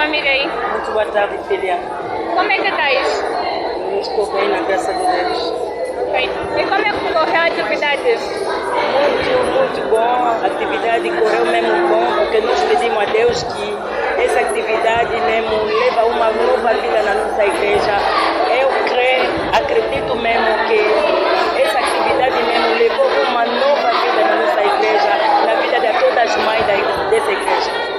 nome, Mirei. Muito boa tarde, filha. Como é que estás? Eu estou bem, na graça de Deus. Ok. E como é que correu a atividade? Muito bom. A atividade correu mesmo bom, porque nós pedimos a Deus que essa atividade mesmo leva uma nova vida na nossa igreja. Eu creio, acredito mesmo que essa atividade mesmo levou uma nova vida na nossa igreja, na vida de todas as mães dessa igreja.